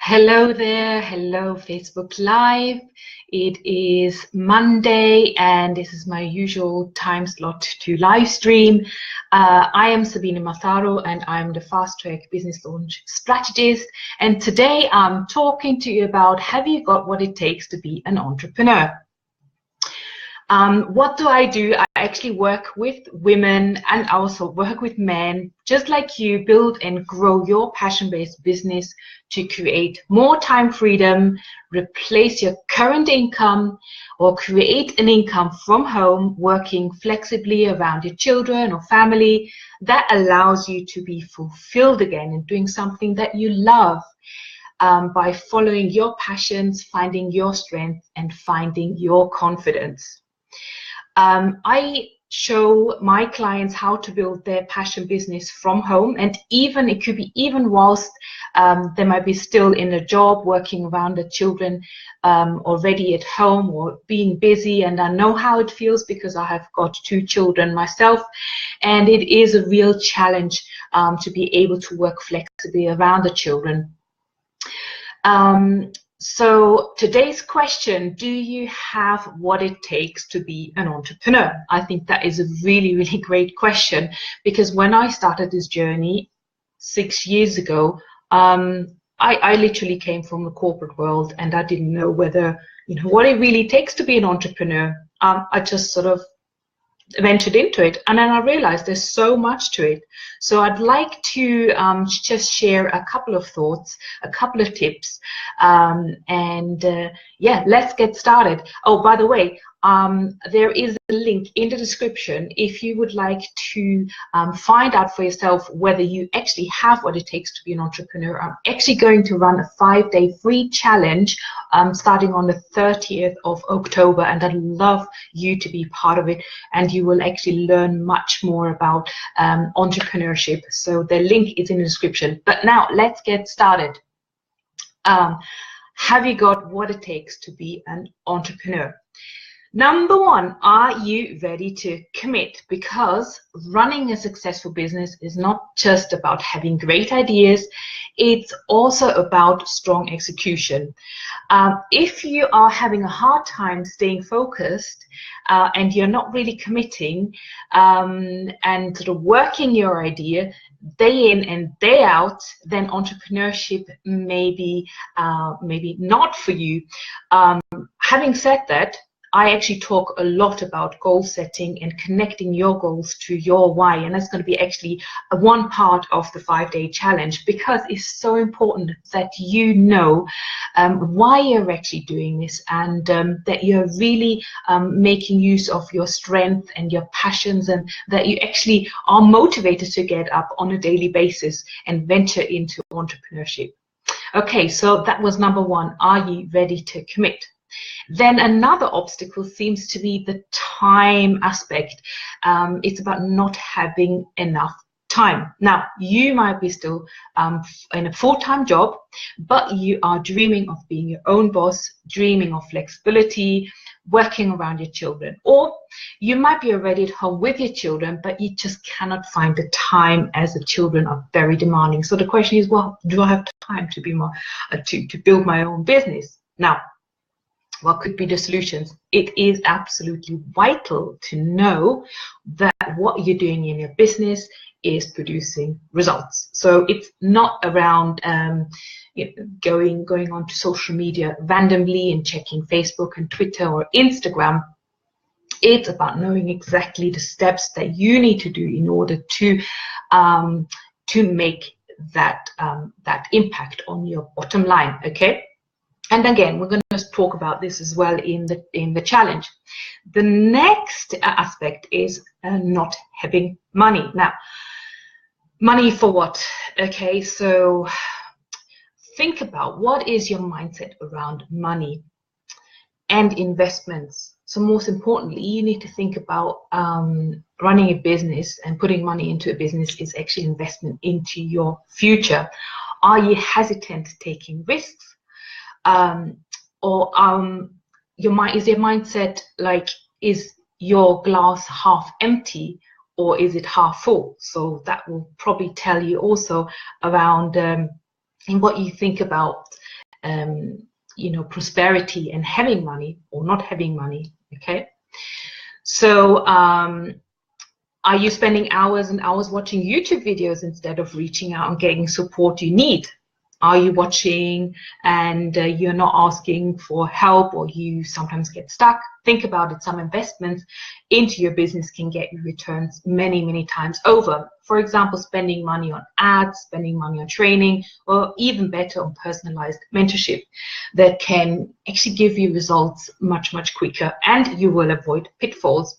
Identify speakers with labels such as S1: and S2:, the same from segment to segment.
S1: Hello there, hello Facebook Live. It is Monday and this is my usual time slot to live stream. I am Sabine Massaro and I'm the Fast Track Business Launch Strategist. And today I'm talking to you about, have you got what it takes to be an entrepreneur? What do? I actually work with women and also work with men, just like you, build and grow your passion-based business to create more time freedom, replace your current income, or create an income from home, working flexibly around your children or family that allows you to be fulfilled again and doing something that you love. By following your passions, finding your strength, and finding your confidence. I show my clients how to build their passion business from home, and even it could be even whilst they might be still in a job, working around the children already at home or being busy. And I know how it feels because I have got 2 children myself, and it is a real challenge to be able to work flexibly around the children. So today's question, do you have what it takes to be an entrepreneur? I think that is a really, really great question, because when I started this journey 6 years ago, I literally came from the corporate world and I didn't know whether, what it really takes to be an entrepreneur. I just sort of ventured into it, and then I realized there's so much to it. So I'd like to just share a couple of thoughts, a couple of tips, yeah, let's get started. Oh, by the way, there is a link in the description if you would like to find out for yourself whether you actually have what it takes to be an entrepreneur. I'm actually going to run a 5-day free challenge starting on the 30th of October, and I'd love you to be part of it, and you will actually learn much more about entrepreneurship. So the link is in the description. But now let's get started. Have you got what it takes to be an entrepreneur? Number 1, are you ready to commit? Because running a successful business is not just about having great ideas, it's also about strong execution. If you are having a hard time staying focused and you're not really committing and sort of working your idea day in and day out, then entrepreneurship may be maybe not for you. Having said that, I actually talk a lot about goal setting and connecting your goals to your why, and that's going to be actually one part of the 5-day challenge, because it's so important that you know why you're actually doing this, and that you're really making use of your strength and your passions, and that you actually are motivated to get up on a daily basis and venture into entrepreneurship. Okay, so that was number 1. Are you ready to commit? Then another obstacle seems to be the time aspect. It's about not having enough time. Now, you might be still in a full-time job, but you are dreaming of being your own boss, dreaming of flexibility, working around your children. Or you might be already at home with your children, but you just cannot find the time, as the children are very demanding. So the question is, well, do I have time to be more to build my own business? Now, what could be the solutions? It is absolutely vital to know that what you're doing in your business is producing results. So it's not around going onto social media randomly and checking Facebook and Twitter or Instagram. It's about knowing exactly the steps that you need to do in order to make that impact on your bottom line. Okay. And again, we're going to talk about this as well in the challenge. The next aspect is not having money. Now, money for what? Okay, so think about what is your mindset around money and investments. So most importantly, you need to think about running a business, and putting money into a business is actually investment into your future. Are you hesitant taking risks? Or is your mindset like, is your glass half empty or is it half full? So that will probably tell you also around in what you think about you know, prosperity and having money or not having money. Okay, so are you spending hours and hours watching YouTube videos instead of reaching out and getting support you need? Are you watching and you're not asking for help, or you sometimes get stuck? Think about it. Some investments into your business can get you returns many, many times over. For example, spending money on ads, spending money on training, or even better, on personalized mentorship that can actually give you results much, much quicker, and you will avoid pitfalls.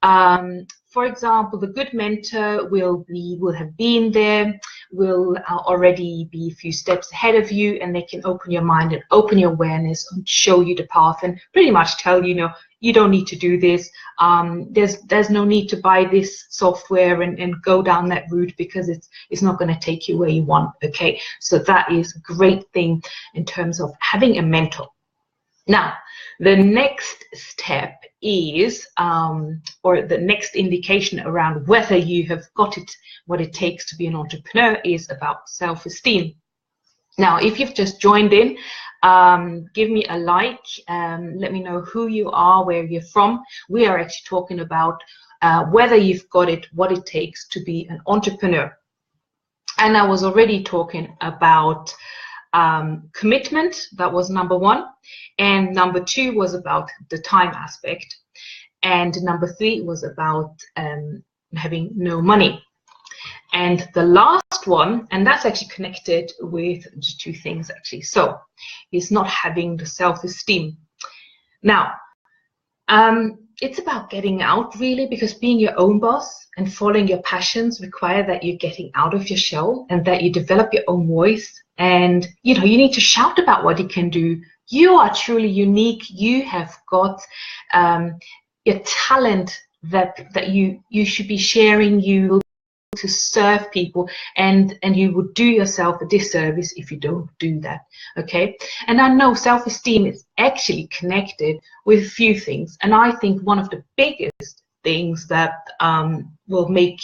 S1: For example, the good mentor will have been there, will already be a few steps ahead of you, and they can open your mind and open your awareness and show you the path and pretty much tell you, you don't need to do this. There's no need to buy this software and go down that route, because it's not going to take you where you want. Okay, so that is a great thing in terms of having a mentor. Now, the next step is, or the next indication around whether you have got it, what it takes to be an entrepreneur, is about self-esteem. Now, if you've just joined in, give me a like, let me know who you are, where you're from. We are actually talking about whether you've got it, what it takes to be an entrepreneur. And I was already talking about commitment. That was number one. And number two was about the time aspect. And number three was about having no money. And the last one, and that's actually connected with the two things actually, so is not having the self-esteem. Now, it's about getting out, really, because being your own boss and following your passions require that you're getting out of your shell and that you develop your own voice. And you need to shout about what you can do. You are truly unique. You have got your talent that you should be sharing. You will to serve people, and you would do yourself a disservice if you don't do that. Okay, and I know self-esteem is actually connected with a few things, and I think one of the biggest things that will make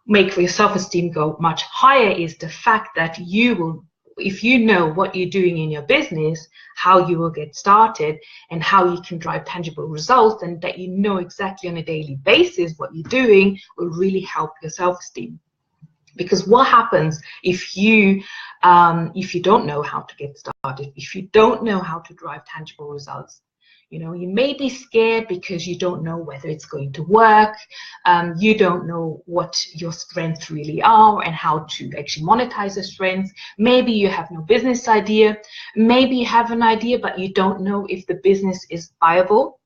S1: your self-esteem go much higher is the fact that you will, if you know what you're doing in your business, how you will get started and how you can drive tangible results, and that you know exactly on a daily basis what you're doing, will really help your self-esteem. Because what happens if you don't know how to get started, if you don't know how to drive tangible results? You may be scared because you don't know whether it's going to work. You don't know what your strengths really are and how to actually monetize the strengths. Maybe you have no business idea. Maybe you have an idea, but you don't know if the business is viable.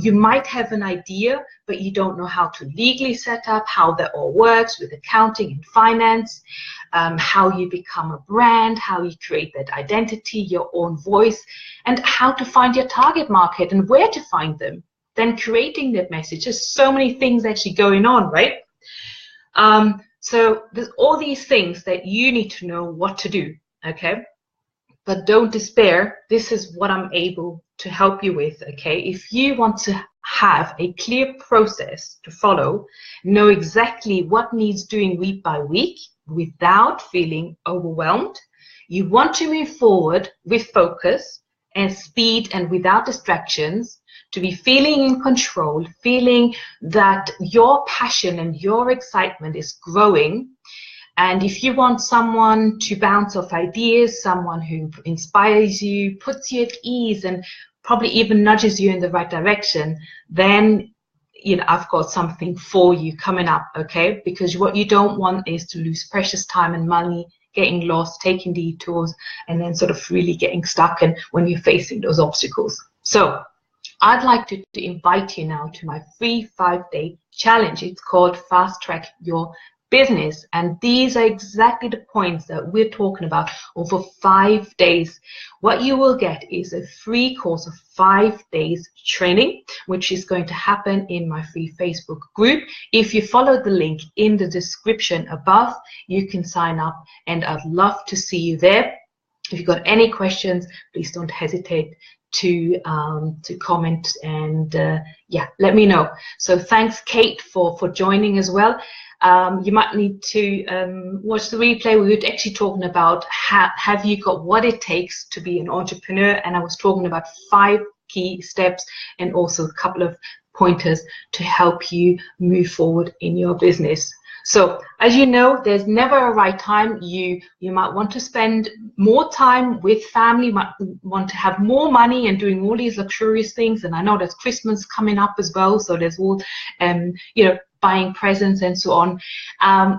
S1: You might have an idea, but you don't know how to legally set up, how that all works with accounting and finance, how you become a brand, how you create that identity, your own voice, and how to find your target market and where to find them. Then creating that message. There's so many things actually going on, right? So there's all these things that you need to know what to do, okay? But don't despair. This is what I'm able to help you with, okay? If you want to have a clear process to follow, know exactly what needs doing week by week without feeling overwhelmed, you want to move forward with focus and speed and without distractions, to be feeling in control, feeling that your passion and your excitement is growing. And if you want someone to bounce off ideas, someone who inspires you, puts you at ease, and probably even nudges you in the right direction, then I've got something for you coming up, okay? Because what you don't want is to lose precious time and money, getting lost, taking detours, and then sort of really getting stuck and when you're facing those obstacles. So I'd like to invite you now to my free 5-day challenge. It's called Fast Track Your Business, and these are exactly the points that we're talking about over 5 days. What you will get is a free course of 5 days training, which is going to happen in my free Facebook group. If you follow the link in the description above, you can sign up, and I'd love to see you there. If you've got any questions, please don't hesitate to comment and yeah, let me know. So thanks, Kate, for joining as well. You might need to watch the replay. We were actually talking about have you got what it takes to be an entrepreneur, and I was talking about 5 key steps and also a couple of pointers to help you move forward in your business. So as you know, there's never a right time. You might want to spend more time with family, you might want to have more money and doing all these luxurious things. And I know there's Christmas coming up as well, so there's all you know, buying presents and so on.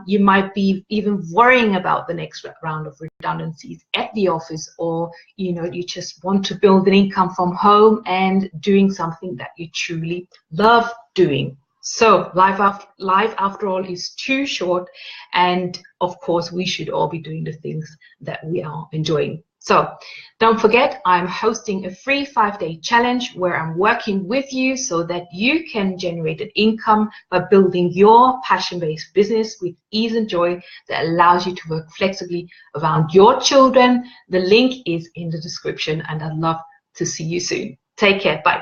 S1: You might be even worrying about the next round of redundancies at the office, or you know, you just want to build an income from home and doing something that you truly love doing. So life after all is too short, and of course we should all be doing the things that we are enjoying. So don't forget, I'm hosting a free 5-day challenge where I'm working with you so that you can generate an income by building your passion-based business with ease and joy that allows you to work flexibly around your children. The link is in the description, and I'd love to see you soon. Take care. Bye.